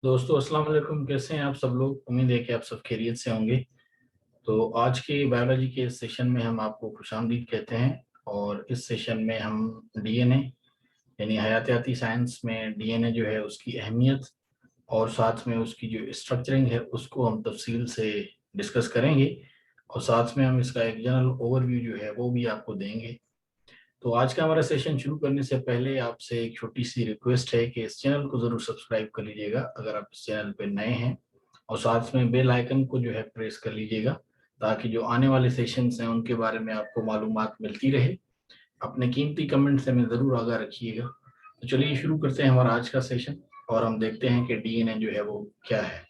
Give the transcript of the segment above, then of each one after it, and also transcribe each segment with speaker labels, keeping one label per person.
Speaker 1: दोस्तों अस्सलाम वालेकुम। कैसे हैं आप सब लोग? उम्मीद है कि आप सब खैरियत से होंगे। तो आज के बायोलॉजी के इस सेशन में हम आपको खुशामदीद कहते हैं। और इस सेशन में हम डीएनए यानी हयातियाती साइंस में डीएनए जो है उसकी अहमियत और साथ में उसकी जो स्ट्रक्चरिंग है उसको हम तफसील से डिस्कस करेंगे। और साथ में हम इसका एक जनरल ओवरव्यू जो है वो भी आपको देंगे। तो आज का हमारा सेशन शुरू करने से पहले आपसे एक छोटी सी रिक्वेस्ट है कि इस चैनल को ज़रूर सब्सक्राइब कर लीजिएगा अगर आप इस चैनल पे नए हैं। और साथ में बेल आइकन को जो है प्रेस कर लीजिएगा ताकि जो आने वाले सेशंस हैं उनके बारे में आपको मालूमात मिलती रहे। अपने कीमती कमेंट से हमें ज़रूर आगाह रखिएगा। तो चलिए शुरू करते हैं हमारा आज का सेशन और हम देखते हैं कि डीएनए जो है वो क्या है।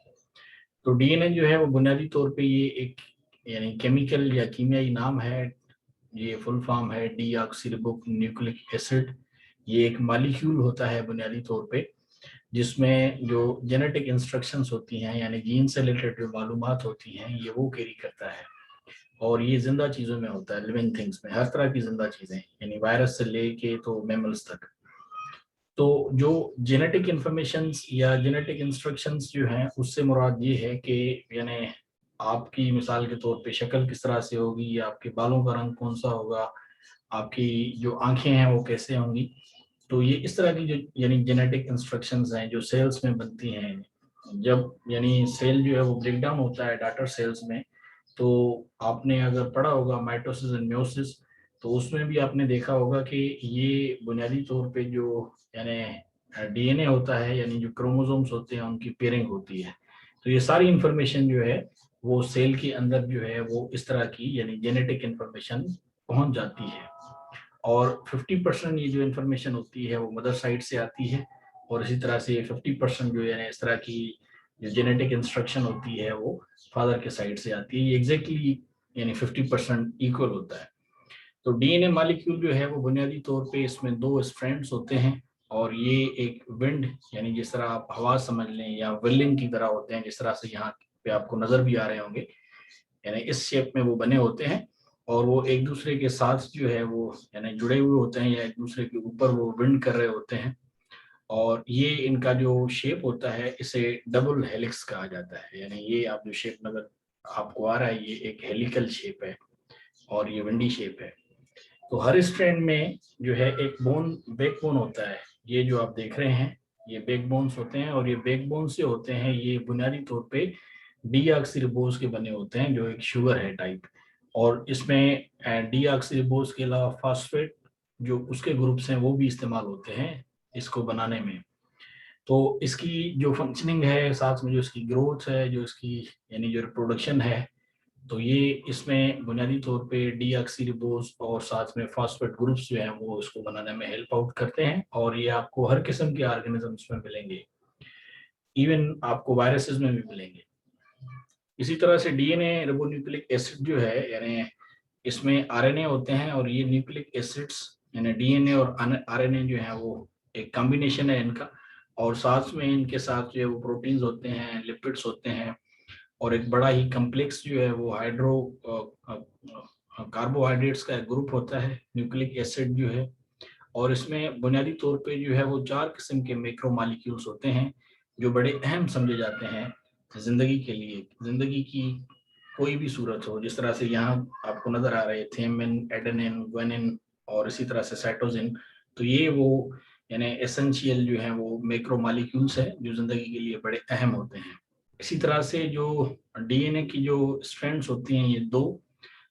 Speaker 1: तो डीएनए जो है वो बुनियादी तौर पे ये एक यानी केमिकल या कीमियाई नाम है। ये फुल फॉर्म है डीऑक्सीरिबो न्यूक्लिक एसिड। ये एक मॉलिक्यूल होता है बुनियादी तौर पे जिसमें जो जेनेटिक इंस्ट्रक्शंस होती हैं यानी जीन से रिलेटेड जो मालूमात होती हैं ये वो कैरी करता है। और ये जिंदा चीज़ों में होता है, लिविंग थिंग्स में, हर तरह की जिंदा चीज़ें यानी वायरस से लेके तो मैमल्स तक। तो जो जेनेटिक इंफॉर्मेशंस या जेनेटिक इंस्ट्रक्शंस जो हैं उससे मुराद ये है कि यानी आपकी मिसाल के तौर पे शक्ल किस तरह से होगी, या आपके बालों का रंग कौन सा होगा, आपकी जो आंखें हैं वो कैसे होंगी। तो ये इस तरह की जो यानी जेनेटिक इंस्ट्रक्शंस हैं जो सेल्स में बनती हैं। जब यानी सेल जो है वो ब्रेक डाउन होता है डॉटर सेल्स में, तो आपने अगर पढ़ा होगा माइटोसिस एंड म्योसिस, तो उसमें भी आपने देखा होगा कि ये बुनियादी तौर पे जो यानी डीएनए होता है यानी जो क्रोमोसोम्स होते हैं उनकी पेयरिंग होती है। तो ये सारी इंफॉर्मेशन जो है वो सेल के अंदर जो है वो इस तरह की यानी जेनेटिक इंफॉर्मेशन पहुंच जाती है। और 50% ये जो इन्फॉर्मेशन होती है वो मदर साइड से आती है। और इसी तरह से 50% जो है इस तरह की जो जेनेटिक इंस्ट्रक्शन होती है वो फादर के साइड से आती है। ये एग्जैक्टली यानी 50% इक्वल होता है। तो डीएनए मॉलिक्यूल जो है वो बुनियादी तौर पे इसमें दो स्ट्रैंड्स होते हैं। और ये एक विंड यानी जिस तरह आप हवा समझ लें या विलिंग की तरह होते हैं, जिस तरह से यहाँ पे आपको नजर भी आ रहे होंगे, यानी इस शेप में वो बने होते हैं। और वो एक दूसरे के साथ जो है वो यानी जुड़े हुए होते हैं या एक दूसरे के ऊपर वो विंड कर रहे होते हैं। और ये इनका जो शेप होता है इसे डबल हेलिक्स कहा जाता है। यानी ये आप जो शेप नजर आपको आ रहा है ये एक हेलिकल शेप है और ये विंडी शेप है। तो हर स्ट्रैंड में जो है एक बोन बैकबोन होता है। ये जो आप देख रहे हैं ये बैकबोन्स होते हैं और ये बैकबोन से होते हैं ये बुनियादी तौर पे डीऑक्सीरिबोज के बने होते हैं जो एक शुगर है टाइप। और इसमें डीऑक्सीरिबोज के अलावा फास्फेट जो उसके ग्रुप्स हैं वो भी इस्तेमाल होते हैं इसको बनाने में। तो इसकी जो फंक्शनिंग है साथ में जो इसकी ग्रोथ है जो इसकी यानी जो रिप्रोडक्शन है, तो ये इसमें बुनियादी तौर पे डीऑक्सीरिबोज और साथ में फास्फेट ग्रुप्स जो हैं वो इसको बनाने में हेल्प आउट करते हैं। और ये आपको हर किस्म के ऑर्गेनिजम्स में मिलेंगे, इवन आपको वायरसेस में भी मिलेंगे। इसी तरह से डीएनए रिबोन्यूक्लिक एसिड जो है यानी इसमें आरएनए होते हैं और ये न्यूक्लिक एसिड्स यानी डीएनए और आरएनए जो है वो एक कॉम्बिनेशन है इनका। और साथ में इनके साथ जो है वो प्रोटीन्स होते हैं, लिपिड्स होते हैं। और एक बड़ा ही कम्प्लेक्स जो है वो हाइड्रो कार्बोहाइड्रेट्स का एक ग्रुप होता है न्यूक्लिक एसिड जो है। और इसमें बुनियादी तौर पे जो है वो चार किस्म के मैक्रो मॉलिक्यूल्स होते हैं जो बड़े अहम समझे जाते हैं जिंदगी के लिए। जिंदगी की कोई भी सूरत हो, जिस तरह से यहाँ आपको नजर आ रहा है थेमिन, एडेनिन, ग्वानिन और इसी तरह से साइटोसिन। तो ये वो यानी एसेंशियल जो है वो मैक्रो मॉलिक्यूल्स है जो जिंदगी के लिए बड़े अहम होते हैं। इसी तरह से जो डीएनए की जो स्ट्रैंड्स होती हैं ये दो,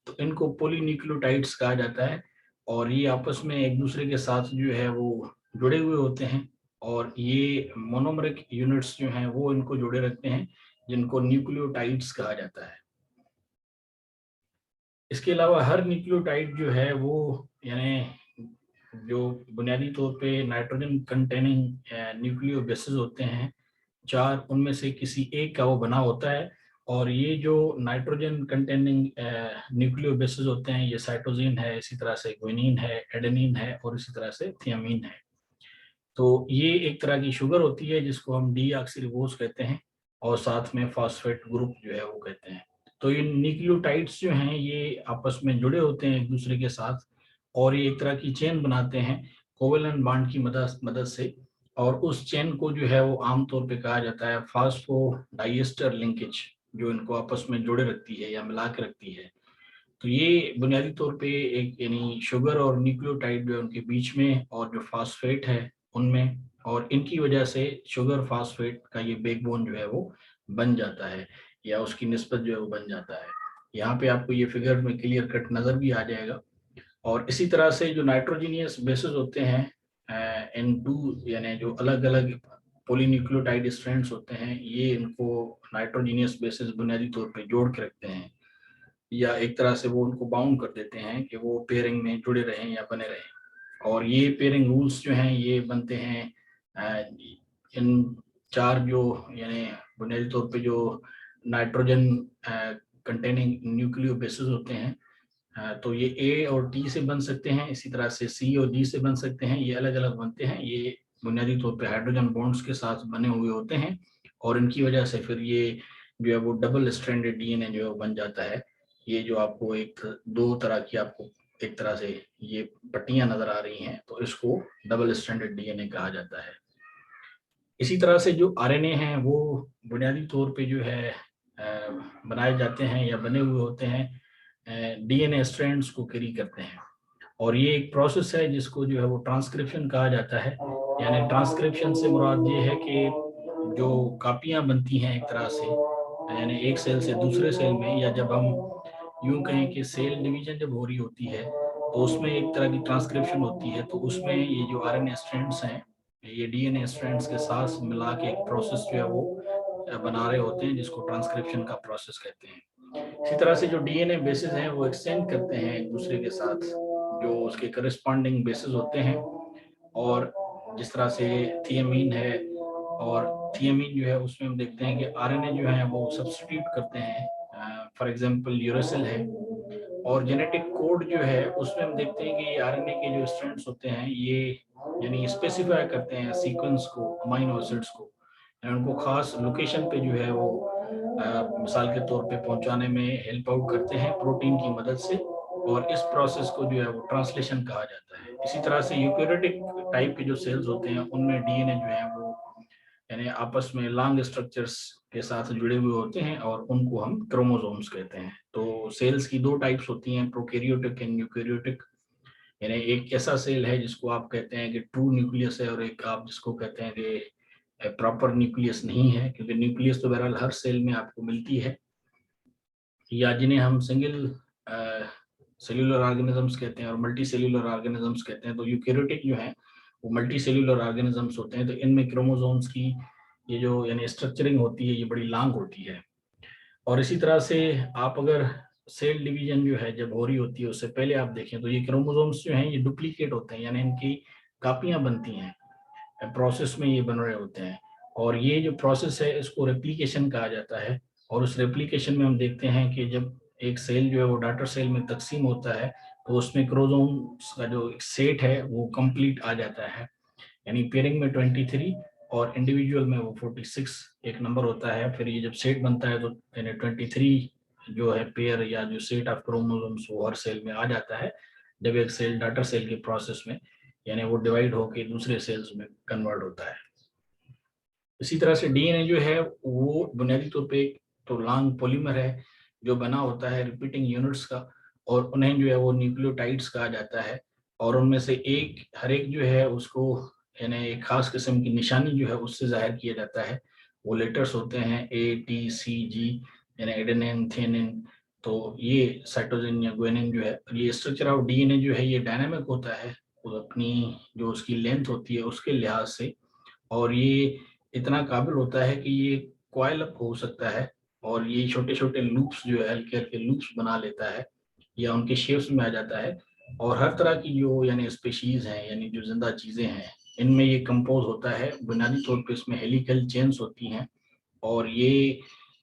Speaker 1: तो इनको पॉलीन्यूक्लियोटाइड्स कहा जाता है। और ये आपस में एक दूसरे के साथ जो है वो जुड़े हुए होते हैं। और ये मोनोमरिक यूनिट्स जो हैं वो इनको जोड़े रखते हैं जिनको न्यूक्लियोटाइड्स कहा जाता है। इसके अलावा हर न्यूक्लियोटाइड जो है वो यानी जो बुनियादी तौर पे नाइट्रोजन कंटेनिंग न्यूक्लियो बेसेस होते हैं चार, उनमें से किसी एक का वो बना होता है। और ये जो नाइट्रोजन कंटेनिंग न्यूक्लियो बेसेस होते हैं ये साइटोसिन है, इसी तरह से ग्वानिन है, एडेनिन है और इसी तरह से थियामिन है। तो ये एक तरह की शुगर होती है जिसको हम डीऑक्सीरिबोज कहते हैं और साथ में फास्फेट ग्रुप जो है वो कहते हैं। तो ये न्यूक्लियोटाइड्स जो हैं ये आपस में जुड़े होते हैं एक दूसरे के साथ और ये एक तरह की चेन बनाते हैं कोवेलेंट बॉन्ड की मदद मदद से। और उस चेन को जो है वो आमतौर पे कहा जाता है फास्फोडाइएस्टर लिंकेज, जो इनको आपस में जोड़े रखती है या मिला के रखती है। तो ये बुनियादी तौर पे एक यानी शुगर और न्यूक्लियोटाइड जो है उनके बीच में, और जो फास्फेट है उनमें, और इनकी वजह से शुगर फास्फेट का ये बैकबोन जो है वो बन जाता है, या उसकी निस्बत जो है वो बन जाता है। यहाँ पे आपको ये फिगर में क्लियर कट नजर भी आ जाएगा। और इसी तरह से जो नाइट्रोजीनियस बेसिस होते हैं, N2 यानी जो अलग अलग पॉलीन्यूक्लियोटाइड स्ट्रैंड्स होते हैं, ये इनको नाइट्रोजीनियस बेसिस बुनियादी तौर पे जोड़ के रखते हैं, या एक तरह से वो उनको बाउंड कर देते हैं कि वो पेयरिंग में जुड़े रहें या बने रहें। और ये पेयरिंग रूल्स जो हैं ये बनते हैं इन चार जो यानी बुनियादी तौर पे जो नाइट्रोजन कंटेनिंग न्यूक्लियो बेसिस होते हैं, तो ये ए और टी से बन सकते हैं, इसी तरह से सी और जी से बन सकते हैं। ये अलग अलग बनते हैं, ये बुनियादी तौर पे हाइड्रोजन बॉन्ड्स के साथ बने हुए होते हैं, और इनकी वजह से फिर ये जो है वो डबल स्ट्रैंडेड डीएनए जो है बन जाता है। ये जो आपको एक दो तरह की आपको एक तरह से ये पट्टियां नजर आ रही हैं, तो इसको डबल स्ट्रैंडेड डीएनए कहा जाता है। इसी तरह से जो आरएनए हैं वो बुनियादी तौर पे जो है बनाए जाते हैं या बने हुए होते हैं, डीएनए स्ट्रैंड्स को कैरी करते हैं। और ये एक प्रोसेस है जिसको जो है वो ट्रांसक्रिप्शन कहा जाता है। यानी ट्रांसक्रिप्शन से मुराद ये है कि जो कापियां बनती हैं एक तरह से, यानी एक सेल से दूसरे सेल में, या जब हम यूं कहें कि सेल डिवीजन जब हो रही होती है तो उसमें एक तरह की ट्रांसक्रिप्शन होती है। तो उसमें ये जो आरएनए स्ट्रैंड्स हैं ये डीएनए स्ट्रैंड्स के साथ मिला के एक प्रोसेस जो है वो बना रहे होते हैं, जिसको ट्रांसक्रिप्शन का प्रोसेस कहते हैं। इसी तरह से जो डीएनए बेसिस हैं वो एक्सचेंज करते हैं एक दूसरे के साथ जो उसके करस्पॉन्डिंग बेसिस होते हैं। और जिस तरह से थियामीन है, और थियामीन जो है उसमें हम देखते हैं कि आरएनए जो है वो सब्स्टिट्यूट करते हैं, फॉर एग्जांपल यूरेसिल है। और जेनेटिक कोड जो है उसमें हम देखते हैं कि आरएनए के जो स्ट्रैंड्स होते हैं ये यानी स्पेसिफाई करते हैं सीक्वेंस को, अमीनो एसिड्स को, उनको खास लोकेशन पे जो है वो मिसाल के तौर पे पहुंचाने में हेल्प आउट करते हैं प्रोटीन की मदद से। और इस प्रोसेस को जो है वो ट्रांसलेशन कहा जाता है। इसी तरह से यूकैरियोटिक टाइप के जो सेल्स होते हैं उनमें डीएनए जो है वो यानी आपस में लॉन्ग स्ट्रक्चर्स के साथ जुड़े हुए होते हैं, और उनको हम क्रोमोसोम्स कहते हैं। तो सेल्स की दो टाइप्स होती हैं, प्रोकैरियोटिक एंड यूकैरियोटिक। यानी एक ऐसा सेल है जिसको आप कहते हैं कि ट्रू न्यूक्लियस है, और एक आप जिसको कहते हैं कि प्रॉपर न्यूक्लियस नहीं है, क्योंकि न्यूक्लियस तो बहरहाल हर सेल में आपको मिलती है, या जिन्हें हम सिंगल सेल्यूलर ऑर्गेनिजम्स कहते हैं और मल्टी सेल्यूलर ऑर्गेनिजम्स कहते हैं। तो यूकैरियोटिक जो है वो मल्टी सेल्यूलर ऑर्गेनिजम्स होते हैं। तो इनमें क्रोमोसोम्स की ये जो यानी स्ट्रक्चरिंग होती है ये बड़ी लॉन्ग होती है। और इसी तरह से आप अगर सेल डिवीजन जो है जब हो रही होती है उससे पहले आप देखें तो ये क्रोमोसोम्स जो हैं ये डुप्लीकेट होते हैं, यानी इनकी कापियां बनती हैं, प्रोसेस में ये बन रहे होते हैं। और ये जो प्रोसेस है इसको रेप्लिकेशन कहा जाता है। और उस रेप्लिकेशन में हम देखते हैं कि जब एक सेल जो है वो डॉटर सेल में तकसीम होता है तो उसमें क्रोमोसोम्स का जो एक सेट है वो कंप्लीट आ जाता है। यानी पेयरिंग में 23 और इंडिविजुअल में वो 46 एक नंबर होता है। फिर ये जब सेट बनता है तो यानी 23 जो है पेयर या जो सेट ऑफ क्रोमोसोम्स वो हर सेल में आ जाता है, जब एक सेल डॉटर सेल के प्रोसेस में यानी वो डिवाइड होकर दूसरे सेल्स में कन्वर्ट होता है। इसी तरह से डीएनए जो है वो बुनियादी तौर पे तो लॉन्ग पॉलीमर है जो बना होता है रिपीटिंग यूनिट्स का, और उन्हें जो है वो न्यूक्लियोटाइड्स कहा जाता है। और उनमें से एक हर एक जो है उसको यानी एक खास किस्म की निशानी जो है उससे जाहिर किया जाता है। वो लेटर्स होते हैं ATCG, यानी एडेनिन, थेनिन। तो ये साइटोसिन या गुआनिन जो है, ये स्ट्रक्चर ऑफ डीएनए जो है ये डायनामिक होता है वो अपनी जो उसकी लेंथ होती है उसके लिहाज से। और ये इतना काबिल होता है कि ये कॉइल अप हो सकता है, और ये छोटे छोटे लूप्स जो है हल्के हल्के लूप्स बना लेता है या उनके शेप्स में आ जाता है। और हर तरह की जो यानी स्पेशीज हैं यानी जो जिंदा चीजें हैं इनमें ये कंपोज होता है। बुनियादी तौर पे इसमें हेलिकल चेन्स होती हैं, और ये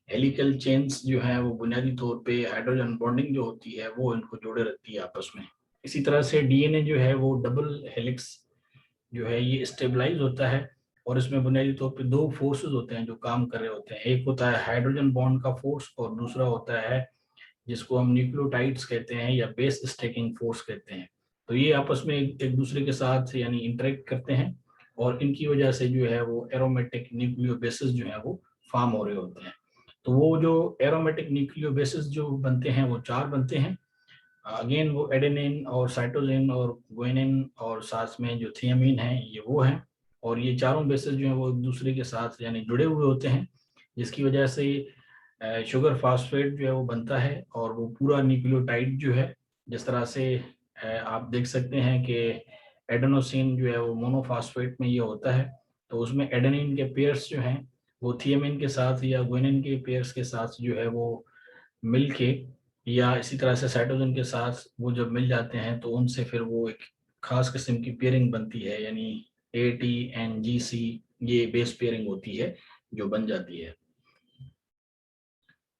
Speaker 1: हेलिकल चेन्स जो है वो बुनियादी तौर पे हाइड्रोजन बॉन्डिंग जो होती है वो इनको जोड़े रखती है आपस में। इसी तरह से डीएनए जो है वो डबल हेलिक्स जो है ये स्टेबलाइज होता है, और इसमें बुनियादी तौर पे दो फोर्सेस होते हैं जो काम कर रहे होते हैं। एक होता है हाइड्रोजन बॉन्ड का फोर्स, और दूसरा होता है जिसको हम न्यूक्लियोटाइड्स कहते हैं या बेस स्टैकिंग फोर्स कहते हैं। तो ये आपस में एक दूसरे के साथ यानी इंटरेक्ट करते हैं, और इनकी वजह से जो है वो एरोमेटिक न्यूक्लियोबेसेस जो है वो फॉर्म हो रहे होते हैं। तो वो जो एरोमेटिक न्यूक्लियोबेसेस जो बनते हैं वो 4 बनते हैं। अगेन वो एडेनिन और साइटोसिन और गुआनिन और साथ में जो थियामिन है ये वो है। और ये चारों बेसेस जो है वो एक दूसरे के साथ यानी जुड़े हुए होते हैं, जिसकी वजह से शुगर फास्फेट जो है वो बनता है। और वो पूरा न्यूक्लियोटाइड जो है, जिस तरह से आप देख सकते हैं कि एडेनोसिन जो है वो मोनोफास्फेट में ये होता है, तो उसमें एडेनिन के पेयर्स जो हैं वो थियामिन के साथ या गुआनिन के पेयर्स के साथ जो है वो मिलके, या इसी तरह से साइटोसिन के साथ वो जब मिल जाते हैं तो उनसे फिर वो एक खास किस्म की पेयरिंग बनती है, यानी ATNGC, ये बेस पेयरिंग होती है जो बन जाती है।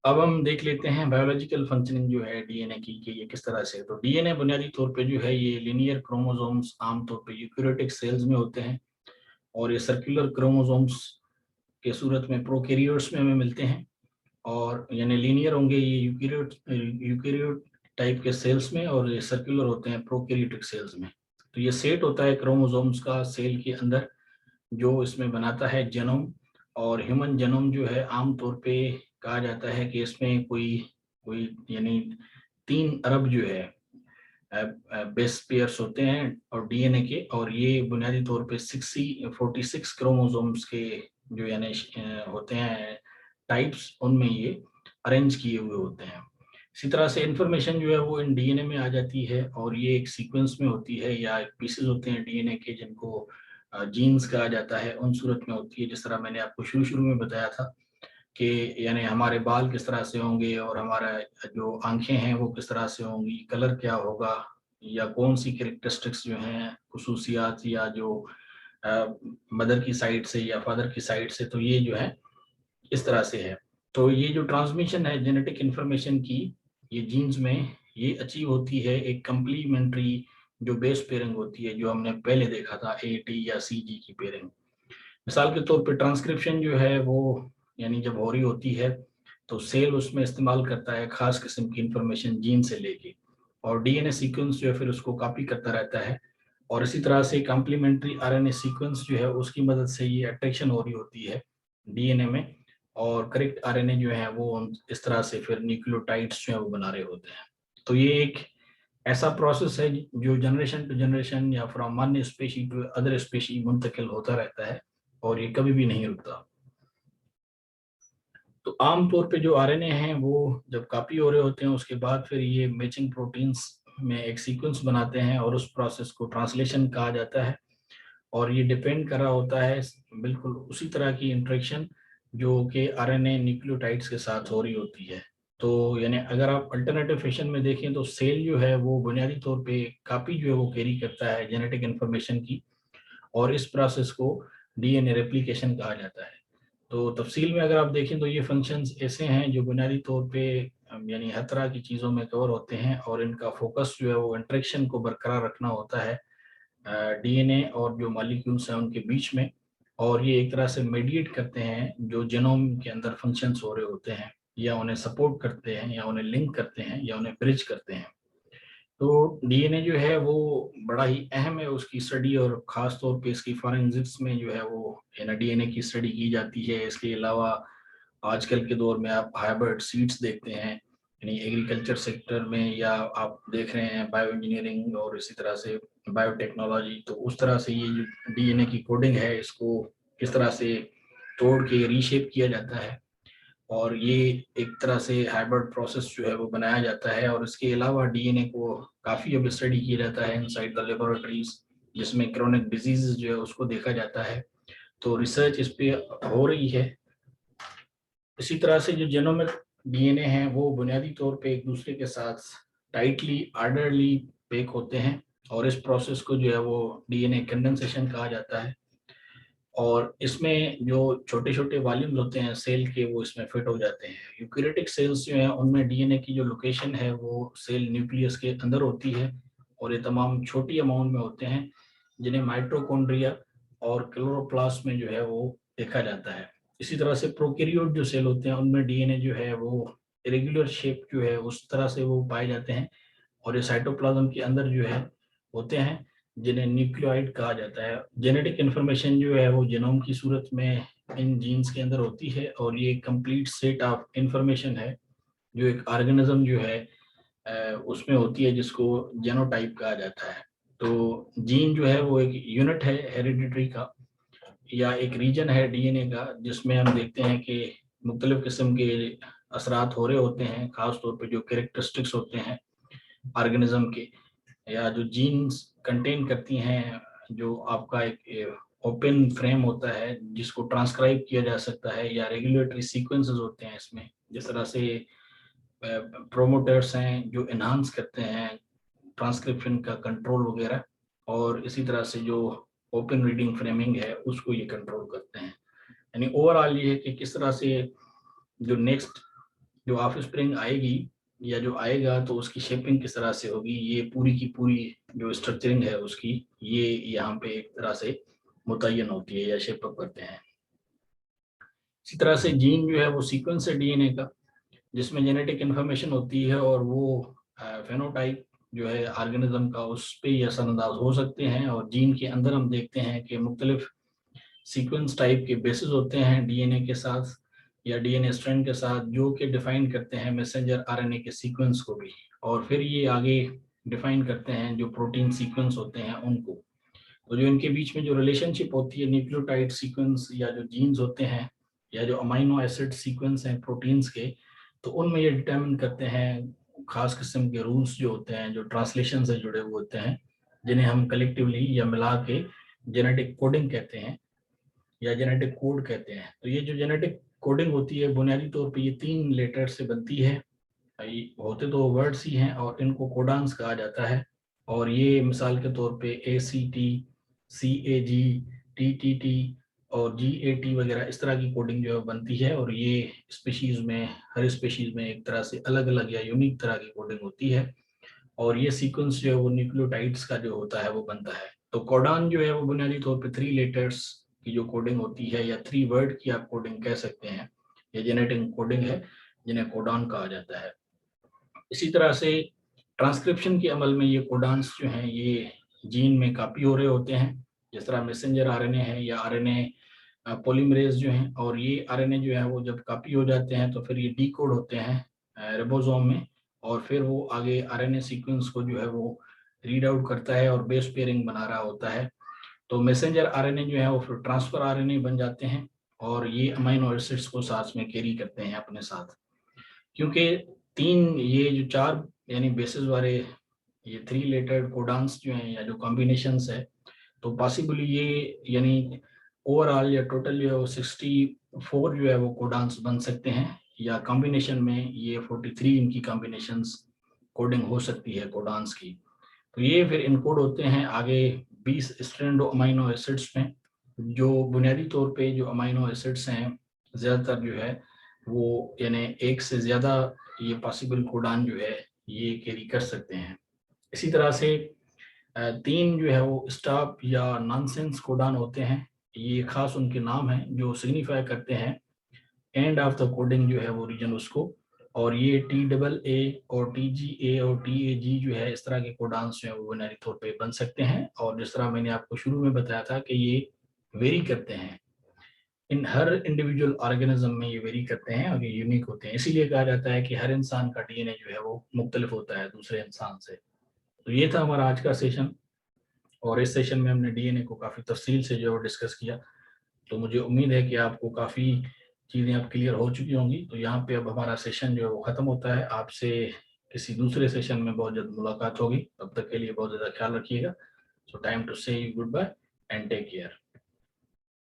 Speaker 1: अब हम देख लेते हैं बायोलॉजिकल फंक्शनिंग जो है डीएनए की कि ये किस तरह से। तो डीएनए बुनियादी तौर पे जो है ये लीनियर क्रोमोसोम्स आमतौर पे यूकैरियोटिक सेल्स में होते हैं, और ये सर्कुलर क्रोमोसोम्स के सूरत में प्रोकैरियोट्स में हमें मिलते हैं। और यानी लीनियर होंगे ये यूकैरियोट टाइप के सेल्स में, और ये सर्कुलर होते हैं प्रोकैरियोटिक सेल्स में। तो ये सेट होता है क्रोमोसोम्स का सेल के अंदर, जो इसमें बनाता है जेनोम। और ह्यूमन जेनोम जो है आमतौर पे कहा जाता है कि इसमें कोई कोई यानी 3 अरब जो है बेस पेयर्स होते हैं और डीएनए के, और ये बुनियादी तौर पे 46 क्रोमोसोम्स के जो यानी होते हैं टाइप्स, उनमें ये अरेंज किए हुए होते हैं। इसी तरह से इंफॉर्मेशन जो है वो इन डीएनए में आ जाती है, और ये एक सीक्वेंस में होती है या एक पीसेस होते हैं डीएनए के जिनको जीन्स कहा जाता है, उन सूरत में होती है। जिस तरह मैंने आपको शुरू में बताया था कि यानी हमारे बाल किस तरह से होंगे और हमारा जो आंखें हैं वो किस तरह से होंगी, कलर क्या होगा, या कौन सी कैरेक्टरिस्टिक्स जो हैं खुसूसियात, या जो मदर की साइड से या फादर की साइड से, तो ये जो है इस तरह से है। तो ये जो ट्रांसमिशन है जेनेटिक इंफॉर्मेशन की, ये जीन्स में ये अचीव होती है एक कंप्लीमेंट्री जो बेस पेयरिंग होती है, जो हमने पहले देखा था AT या CG की पेयरिंग। मिसाल के तौर पे ट्रांसक्रिप्शन जो है वो यानी जब हो रही होती है तो सेल उसमें इस्तेमाल करता है खास किस्म की इंफॉर्मेशन जीन से लेके, और डीएनए सीक्वेंस जो है फिर उसको कॉपी करता रहता है। और इसी तरह से कॉम्प्लीमेंट्री आरएनए सीक्वेंस जो है उसकी मदद से ये अट्रैक्शन हो रही होती है डीएनए में, और करेक्ट आरएनए जो है वो इस तरह से फिर न्यूक्लियोटाइड्स जो है वो बना रहे होते हैं। तो ये एक ऐसा प्रोसेस है जो जनरेशन टू जनरेशन या from one species to other species मुंतकिल होता रहता है, और ये कभी भी नहीं रुकता। तो आमतौर पे जो आरएनए हैं वो जब कॉपी हो रहे होते हैं उसके बाद फिर ये मैचिंग प्रोटीन्स में एक सीक्वेंस बनाते हैं, और उस प्रोसेस को ट्रांसलेशन कहा जाता है। और ये डिपेंड कर रहा होता है बिल्कुल उसी तरह की इंटरेक्शन जो कि आरएनए न्यूक्लियोटाइड्स के साथ हो रही होती है। तो यानी अगर आप अल्टरनेटिव फैशन में देखें तो सेल जो है वो बुनियादी तौर पे कॉपी जो है वो कैरी करता है जेनेटिक इंफॉर्मेशन की, और इस प्रोसेस को डीएनए रेप्लिकेशन कहा जाता है। तो तफसील में अगर आप देखें तो ये फंक्शंस ऐसे हैं जो बुनियादी तौर पे यानी हर तरह की चीज़ों में कवर होते हैं, और इनका फोकस जो है वो इंटरेक्शन को बरकरार रखना होता है डीएनए और जो मॉलिक्यूल्स हैं उनके बीच में। और ये एक तरह से मेडिएट करते हैं जो जेनोम के अंदर फंक्शंस हो रहे होते हैं, या उन्हें सपोर्ट करते हैं, या उन्हें लिंक करते हैं, या उन्हें ब्रिज करते हैं। तो डीएनए जो है वो बड़ा ही अहम है उसकी स्टडी, और ख़ास तौर पे इसकी फॉरेंसिक्स में जो है वो डीएनए की स्टडी की जाती है। इसके अलावा आजकल के दौर में आप हाइब्रिड सीड्स देखते हैं, यानी एग्रीकल्चर सेक्टर में, या आप देख रहे हैं बायो इंजीनियरिंग और इसी तरह से बायोटेक्नोलॉजी। तो उस तरह से ये जो डीएनए की कोडिंग है इसको किस तरह से तोड़ के रीशेप किया जाता है, और ये एक तरह से हाइब्रिड प्रोसेस जो है वो बनाया जाता है। और इसके अलावा डीएनए को काफ़ी अब स्टडी किया जाता है इनसाइड द लेबोरेटरीज, जिसमें क्रोनिक डिजीज जो है उसको देखा जाता है। तो रिसर्च इस पे हो रही है। इसी तरह से जो जेनोमिक डीएनए हैं वो बुनियादी तौर पे एक दूसरे के साथ टाइटली ऑर्डरली पैक होते हैं, और इस प्रोसेस को जो है वो डीएनए कंडेंसेशन कहा जाता है। और इसमें जो छोटे छोटे वॉल्यूम्स होते हैं सेल के वो इसमें फिट हो जाते हैं। यूकैरियोटिक सेल्स जो हैं उनमें डीएनए की जो लोकेशन है वो सेल न्यूक्लियस के अंदर होती है, और ये तमाम छोटी अमाउंट में होते हैं जिन्हें माइटोकॉन्ड्रिया और क्लोरोप्लास्ट में जो है वो देखा जाता है। इसी तरह से प्रोकैरियोट जो सेल होते हैं उनमें डीएनए जो है वो इरेगुलर शेप जो है उस तरह से वो पाए जाते हैं, और ये साइटोप्लाज्म के अंदर जो है होते हैं, जिन्हें न्यूक्लियोइड कहा जाता है। जेनेटिक इन्फॉर्मेशन जो है वो जीनोम की सूरत में इन जीन्स के अंदर होती है, और ये कंप्लीट सेट ऑफ इंफॉर्मेशन है जो एक ऑर्गेनिज्म जो है उसमें होती है, जिसको जेनोटाइप कहा जाता है। तो जीन जो है वो एक यूनिट है हेरिडिटरी का, या एक रीजन है डीएनए का, जिसमें हम देखते हैं कि मुख्तलिफ किस्म के असरात हो रहे होते हैं, खास तौर पे जो कैरेक्टरिस्टिक्स होते हैं ऑर्गेनिज्म के, या जो जीन्स कंटेन करती हैं, जो आपका एक ओपन फ्रेम होता है जिसको ट्रांसक्राइब किया जा सकता है, या रेगुलेटरी सीक्वेंसेस होते हैं इसमें, जिस तरह से प्रोमोटर्स हैं जो एनहांस करते हैं ट्रांसक्रिप्शन का कंट्रोल वगैरह, और इसी तरह से जो ओपन रीडिंग फ्रेमिंग है उसको ये कंट्रोल करते हैं। यानी ओवरऑल ये है कि किस तरह से जो नेक्स्ट जो ऑफ स्प्रिंग आएगी या जो आएगा तो उसकी शेपिंग किस तरह से होगी, ये पूरी की पूरी जो स्ट्रक्चरिंग है उसकी, ये यहाँ पे एक तरह से मुतय्यन होती है या शेप अप करते हैं। इसी तरह से जीन जो है वो सीक्वेंस है डीएनए का, जिसमें जेनेटिक इन्फॉर्मेशन होती है, और वो फेनोटाइप जो है ऑर्गेनिज्म का उस पर ही असरअंदाज हो सकते हैं। और जीन के अंदर हम देखते हैं कि मुख्तलिफ सीक्वेंस टाइप के बेसिस होते हैं डीएनए के साथ, या डीएनए स्ट्रैंड के साथ, जो कि डिफाइन करते हैं मैसेंजर आरएनए के सीक्वेंस को भी, और फिर ये आगे डिफाइन करते हैं जो प्रोटीन सीक्वेंस होते हैं उनको। तो जो इनके बीच में जो रिलेशनशिप होती है न्यूक्लियोटाइड सीक्वेंस या जो जीन्स होते हैं, या जो अमाइनो एसिड सीक्वेंस हैं प्रोटीन्स के, तो उनमें ये डिटरमिन करते हैं खास किस्म के रूल्स जो होते हैं, जो ट्रांसलेशन से जुड़े हुए होते हैं, जिन्हें हम कलेक्टिवली या मिला के जेनेटिक कोडिंग कहते हैं या जेनेटिक कोड कहते हैं। तो ये जो जेनेटिक कोडिंग होती है बुनियादी तौर पे ये 3 लेटर से बनती है। होते तो वर्ड्स ही हैं और इनको कोडान्स कहा जाता है। और ये मिसाल के तौर पे ACT, CAG, TTT और GAT वगैरह इस तरह की कोडिंग जो है बनती है। और ये स्पीशीज में, हर स्पीशीज में एक तरह से अलग अलग या यूनिक तरह की कोडिंग होती है। और ये सीक्वेंस जो है वो न्यूक्लियोटाइड्स का जो होता है वो बनता है। तो कोडान जो है वो बुनियादी तौर पे 3 लेटर्स की जो कोडिंग होती है, या 3 वर्ड की आप कोडिंग कह सकते हैं, ये जेनेटिक कोडिंग है जिन्हें कोडान कहा जाता है। इसी तरह से ट्रांसक्रिप्शन के अमल में ये कोडान्स जो हैं ये जीन में कॉपी हो रहे होते हैं, जिस तरह मैसेंजर आरएनए है या आरएनए पॉलीमरेज जो हैं। और ये आरएनए जो है वो जब कॉपी हो जाते हैं तो फिर ये डीकोड होते हैं रिबोसोम में, और फिर वो आगे आरएनए सीक्वेंस को जो है वो रीड आउट करता है और बेस पेयरिंग बना रहा होता है। तो मैसेंजर आरएनए जो है वो फिर ट्रांसफर आरएनए बन जाते हैं, और ये अमाइनो एसिड्स को साथ में कैरी करते हैं अपने साथ। क्योंकि 3 ये जो 4 यानी बेसिस वाले ये 3 लेटर्ड कोडान्स जो हैं या जो कॉम्बिनेशंस है, तो पॉसिबली ये यानी ओवरऑल या टोटल जो है वो 64 जो है वो कोडान्स बन सकते हैं, या कॉम्बिनेशन में ये 43 इनकी कॉम्बिनेशंस कोडिंग हो सकती है कोडान्स की। तो ये फिर इनकोड होते हैं आगे 20 स्ट्रैंड अमाइनो एसिड्स में, जो बुनियादी तौर पे जो अमाइनो एसिड्स हैं ज़्यादातर जो है वो यानी एक से ज़्यादा ये पॉसिबल कोडान जो है ये कैरी कर सकते हैं। इसी तरह से 3 जो है वो स्टॉप या नॉनसेंस कोडान होते हैं। ये खास उनके नाम हैं जो सिग्निफाई करते हैं एंड ऑफ द कोडिंग जो है वो रीजन उसको। और ये TAA और TGA और TAG जो है इस तरह के कोडान्स जो है वो बुनियादी तौर पे बन सकते हैं। और जिस तरह मैंने आपको शुरू में बताया था कि ये वेरी करते हैं, इन हर इंडिविजुअल ऑर्गेनिज्म में ये वेरी करते हैं और ये यूनिक होते हैं। इसीलिए कहा जाता है कि हर इंसान का डीएनए जो है वो मुख्तलिफ होता है दूसरे इंसान से। तो ये था हमारा आज का सेशन, और इस सेशन में हमने डीएनए को काफ़ी तफसील से जो है डिस्कस किया। तो मुझे उम्मीद है कि आपको काफ़ी चीज़ें अब क्लियर हो चुकी होंगी। तो यहाँ पे अब हमारा सेशन जो है वो ख़त्म होता है। आपसे किसी दूसरे सेशन में बहुत जल्द मुलाकात होगी। तब तक के लिए बहुत ज़्यादा ख्याल रखिएगा। So time to say good bye and take care.